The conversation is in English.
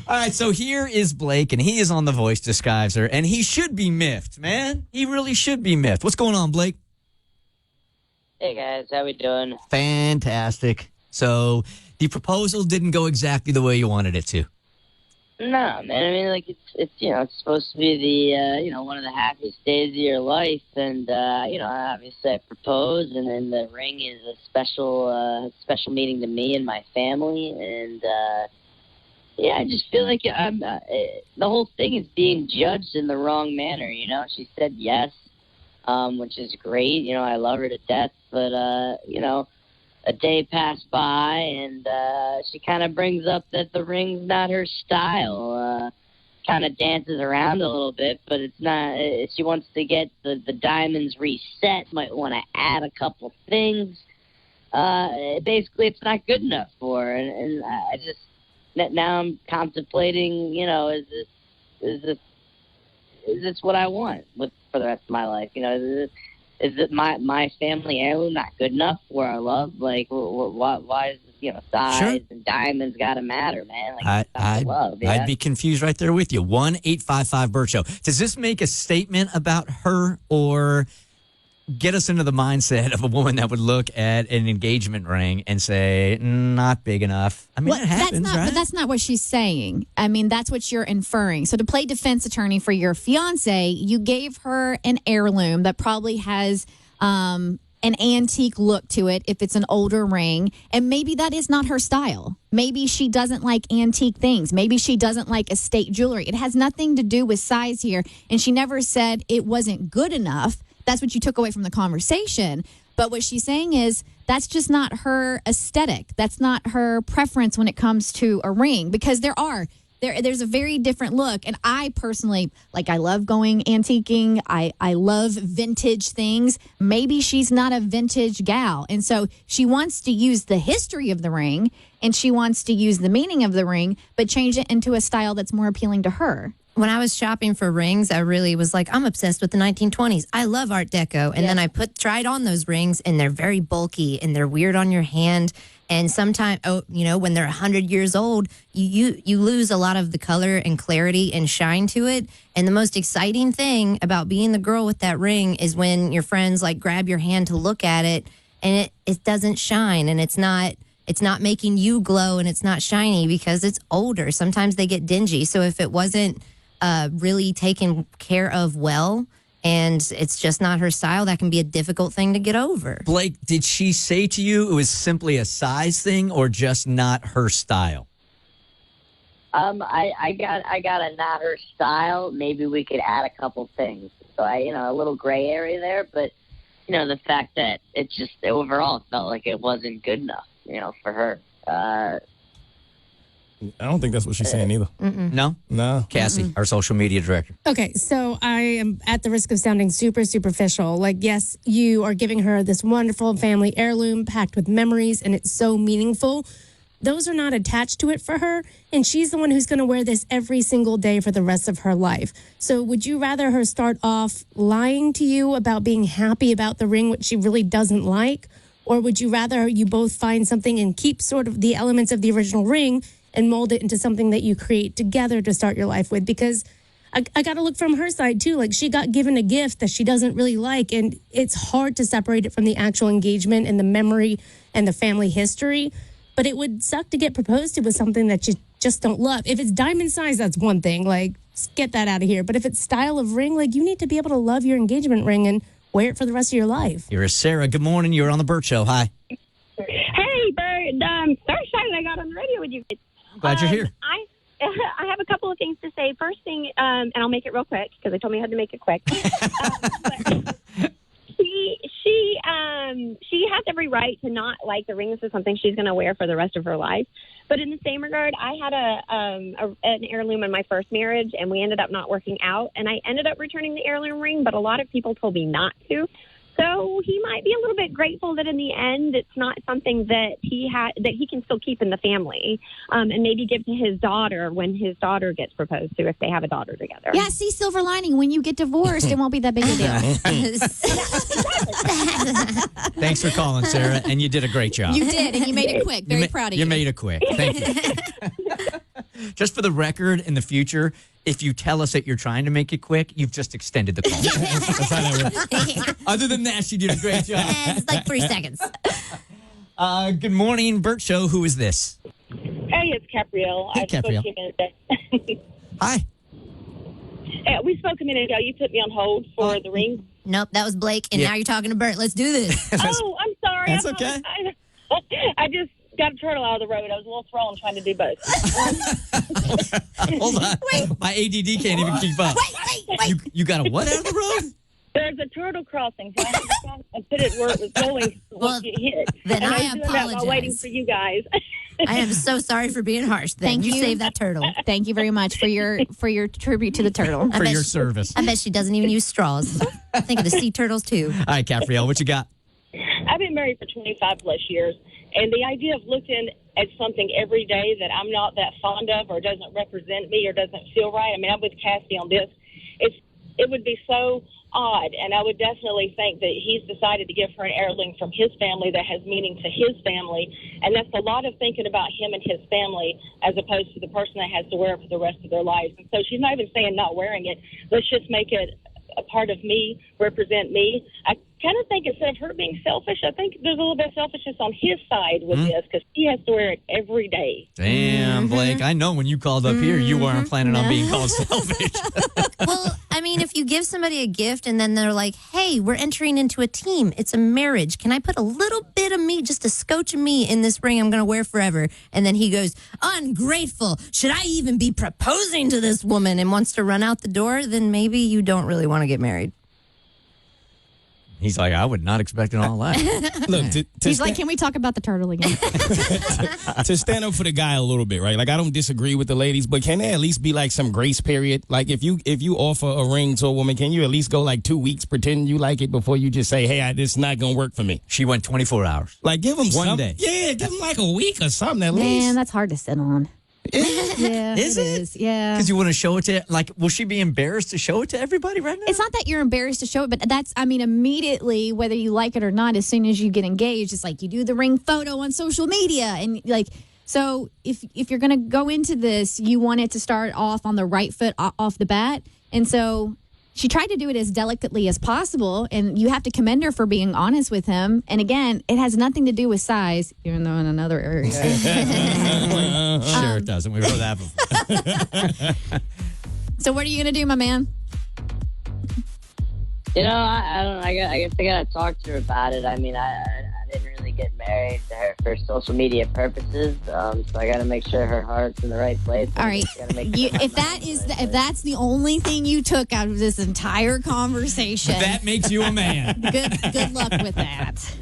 All right, so here is Blake, and he is on The Voice Disguiser, and he should be miffed, man. He really should be miffed. What's going on, Blake? Hey, guys. How we doing? Fantastic. So the proposal didn't go exactly the way you wanted it to. No, man. I mean, like, it's it's supposed to be the, one of the happiest days of your life. And, obviously I proposed, and then the ring is a special meeting to me and my family. And, I just feel like the whole thing is being judged in the wrong manner, She said yes, which is great. I love her to death. But, a day passed by, and she kind of brings up that the ring's not her style. Kind of dances around a little bit, but it's not. She wants to get the diamonds reset, might want to add a couple things. Basically, it's not good enough for her, and I just... Now I'm contemplating, is this what I want for the rest of my life? Is it my family heirloom not good enough for our love? Like, why is size and diamonds got to matter, man? Like, I'd be confused right there with you. 1-855-BERT Show. Does this make a statement about her, or get us into the mindset of a woman that would look at an engagement ring and say, not big enough? I mean, it happens, right? But that's not what she's saying. I mean, that's what you're inferring. So to play defense attorney for your fiance, you gave her an heirloom that probably has an antique look to it if it's an older ring. And maybe that is not her style. Maybe she doesn't like antique things. Maybe she doesn't like estate jewelry. It has nothing to do with size here. And she never said it wasn't good enough. That's what you took away from the conversation. But what she's saying is that's just not her aesthetic. That's not her preference when it comes to a ring, because there's a very different look. And I personally, I love going antiquing. I love vintage things. Maybe she's not a vintage gal. And so she wants to use the history of the ring, and she wants to use the meaning of the ring, but change it into a style that's more appealing to her. When I was shopping for rings, I really was like, I'm obsessed with the 1920s. I love Art Deco. And then I tried on those rings, and they're very bulky, and they're weird on your hand. And sometimes, when they're 100 years old, you lose a lot of the color and clarity and shine to it. And the most exciting thing about being the girl with that ring is when your friends grab your hand to look at it, and it doesn't shine, and it's not making you glow, and it's not shiny because it's older. Sometimes they get dingy. So if it wasn't really taken care of well, and it's just not her style, that can be a difficult thing to get over. Blake, did she say to you it was simply a size thing, or just not her style? I got a not her style. Maybe we could add a couple things. So a little gray area there, but the fact that it just overall felt like it wasn't good enough, for her. I don't think that's what she's saying either. No? No. Cassie, our social media director. Okay, so I am at the risk of sounding super superficial. Yes, you are giving her this wonderful family heirloom packed with memories, and it's so meaningful. Those are not attached to it for her, and she's the one who's going to wear this every single day for the rest of her life. So would you rather her start off lying to you about being happy about the ring, which she really doesn't like? Or would you rather you both find something and keep sort of the elements of the original ring and mold it into something that you create together to start your life with? Because I got to look from her side, too. She got given a gift that she doesn't really like, and it's hard to separate it from the actual engagement and the memory and the family history. But it would suck to get proposed to with something that you just don't love. If it's diamond size, that's one thing. Get that out of here. But if it's style of ring, you need to be able to love your engagement ring and wear it for the rest of your life. Here is Sarah. Good morning. You're on the Bert Show. Hi. Hey, Bert. I'm so excited I got on the radio with you. Glad you're here. I have a couple of things to say. First thing, and I'll make it real quick because they told me I had to make it quick. She has every right to not like the ring. This is something she's going to wear for the rest of her life. But in the same regard, I had an heirloom in my first marriage, and we ended up not working out. And I ended up returning the heirloom ring, but a lot of people told me not to. So he might be a little bit grateful that in the end it's not something that he can still keep in the family, and maybe give to his daughter when his daughter gets proposed to, if they have a daughter together. Yeah, see, silver lining, when you get divorced, it won't be that big a deal. Thanks for calling, Sarah, and you did a great job. You did, and you made it quick. Very proud of you. You made it quick. Thank you. Just for the record, in the future, if you tell us that you're trying to make it quick, you've just extended the call. That's how that works. Other than that, she did a great job. It's like 3 seconds. Good morning, Bert Show. Who is this? Hey, it's Caprielle. Hey, I spoke Caprielle. to you a minute ago. Hi. We spoke a minute ago. You put me on hold for the ring. Nope, that was Blake, and Yeah. now you're talking to Bert. Let's do this. Oh, I'm sorry. That's I okay. apologize. I just got a turtle out of the road. I was a little thrown trying to do both. Hold on. My ADD can't even keep up. Wait. You got a what out of the road? There's a turtle crossing. So I had to stop and put it where it was going Well, once you hit. then and I was doing that while apologize. waiting for you guys. I am so sorry for being harsh. Thank You you. saved that turtle. Thank you very much for your tribute to the turtle. For bet your she- service. I bet she doesn't even use straws. Think of the sea turtles, too. All right, Caprielle, what you got? I've been married for 25 plus years, and the idea of looking at something every day that I'm not that fond of or doesn't represent me or doesn't feel right. I mean, I'm with Cassie on this. It would be so odd, and I would definitely think that he's decided to give her an heirloom from his family that has meaning to his family, and that's a lot of thinking about him and his family as opposed to the person that has to wear it for the rest of their lives. And so she's not even saying not wearing it. Let's just make it a part of me, represent me. I kind of think instead of her being selfish, I think there's a little bit of selfishness on his side with this because he has to wear it every day. Damn, Blake. I know when you called up here, you weren't planning on being called selfish. Well, I mean, if you give somebody a gift and then they're like, hey, we're entering into a team, it's a marriage. Can I put a little bit of me, just a scotch of me in this ring I'm going to wear forever? And then he goes, ungrateful. Should I even be proposing to this woman, and wants to run out the door? Then maybe you don't really want to get married. He's like, I would not expect all that. Look, He's like, can we talk about the turtle again? to stand up for the guy a little bit, right? Like, I don't disagree with the ladies, but can there at least be like some grace period? Like, if you offer a ring to a woman, can you at least go like 2 weeks pretend you like it before you just say, hey, this is not gonna work for me? She went 24 hours. Like, give him One some, day. Yeah, give him like a week or something at Man, least. that's hard to sit on. Yeah, Is it? is. Yeah. Because you want to show it to, like, will she be embarrassed to show it to everybody right now? It's not that you're embarrassed to show it, but that's, I mean, immediately, whether you like it or not, as soon as you get engaged, it's like you do the ring photo on social media. And like, so if you're going to go into this, you want it to start off on the right foot off the bat. And so she tried to do it as delicately as possible. And you have to commend her for being honest with him. And again, it has nothing to do with size, even though in another area. Sure it doesn't. We've heard that before. So what are you going to do, my man? You know, I don't know. I guess I gotta talk to her about it. I mean, I didn't really get married to her for social media purposes, so I gotta make sure her heart's in the right place. All right. If that's the only thing you took out of this entire conversation, That makes you a man. good luck with that.